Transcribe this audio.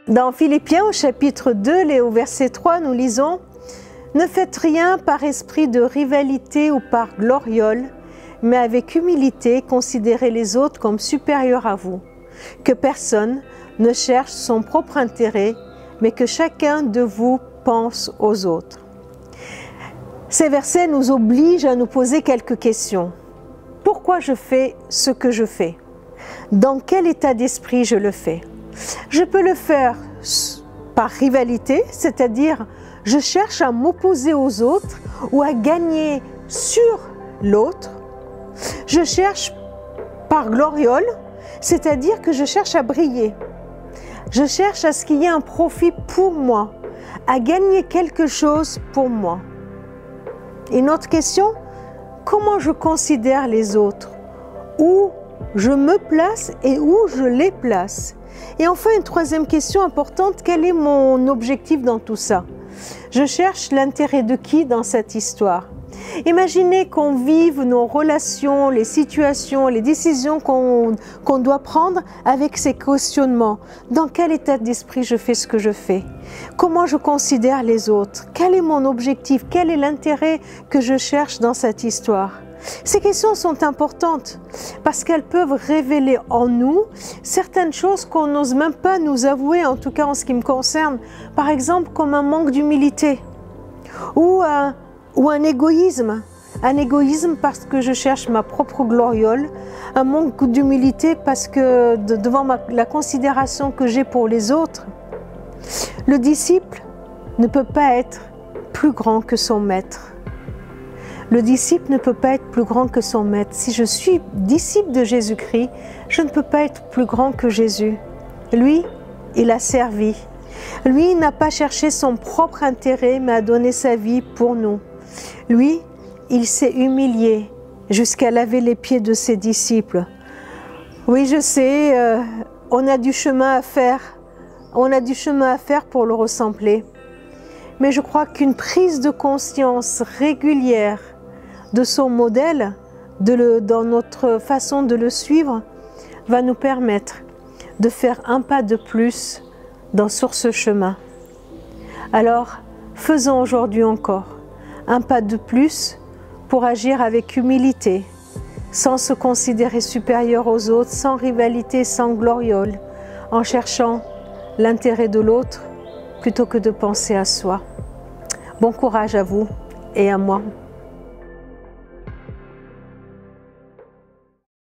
Dans Philippiens au chapitre 2 et au verset 3, nous lisons « Ne faites rien par esprit de rivalité ou par gloriole, mais avec humilité considérez les autres comme supérieurs à vous. Que personne ne cherche son propre intérêt, mais que chacun de vous pense aux autres. » Ces versets nous obligent à nous poser quelques questions. Pourquoi je fais ce que je fais? Dans quel état d'esprit je le fais? Je peux le faire par rivalité, c'est-à-dire je cherche à m'opposer aux autres ou à gagner sur l'autre. Je cherche par gloriole, c'est-à-dire que je cherche à briller. Je cherche à ce qu'il y ait un profit pour moi, à gagner quelque chose pour moi. Une autre question, comment je considère les autres? Où je me place et où je les place? Et enfin, une troisième question importante, quel est mon objectif dans tout ça? Je cherche l'intérêt de qui dans cette histoire? Imaginez qu'on vive nos relations, les situations, les décisions qu'on doit prendre avec ces questionnements. Dans quel état d'esprit je fais ce que je fais? Comment je considère les autres? Quel est mon objectif? Quel est l'intérêt que je cherche dans cette histoire? Ces questions sont importantes parce qu'elles peuvent révéler en nous certaines choses qu'on n'ose même pas nous avouer, en tout cas en ce qui me concerne. Par exemple, comme un manque d'humilité ou un égoïsme. Un égoïsme parce que je cherche ma propre gloriole, un manque d'humilité parce que devant la considération que j'ai pour les autres. Le disciple ne peut pas être plus grand que son maître. Le disciple ne peut pas être plus grand que son maître. Si je suis disciple de Jésus-Christ, je ne peux pas être plus grand que Jésus. Lui, il a servi. Lui, il n'a pas cherché son propre intérêt, mais a donné sa vie pour nous. Lui, il s'est humilié jusqu'à laver les pieds de ses disciples. Oui, je sais, on a du chemin à faire. On a du chemin à faire pour le ressembler. Mais je crois qu'une prise de conscience régulière de son modèle, dans notre façon de le suivre, va nous permettre de faire un pas de plus sur ce chemin. Alors, faisons aujourd'hui encore un pas de plus pour agir avec humilité, sans se considérer supérieur aux autres, sans rivalité, sans gloriole, en cherchant l'intérêt de l'autre plutôt que de penser à soi. Bon courage à vous et à moi.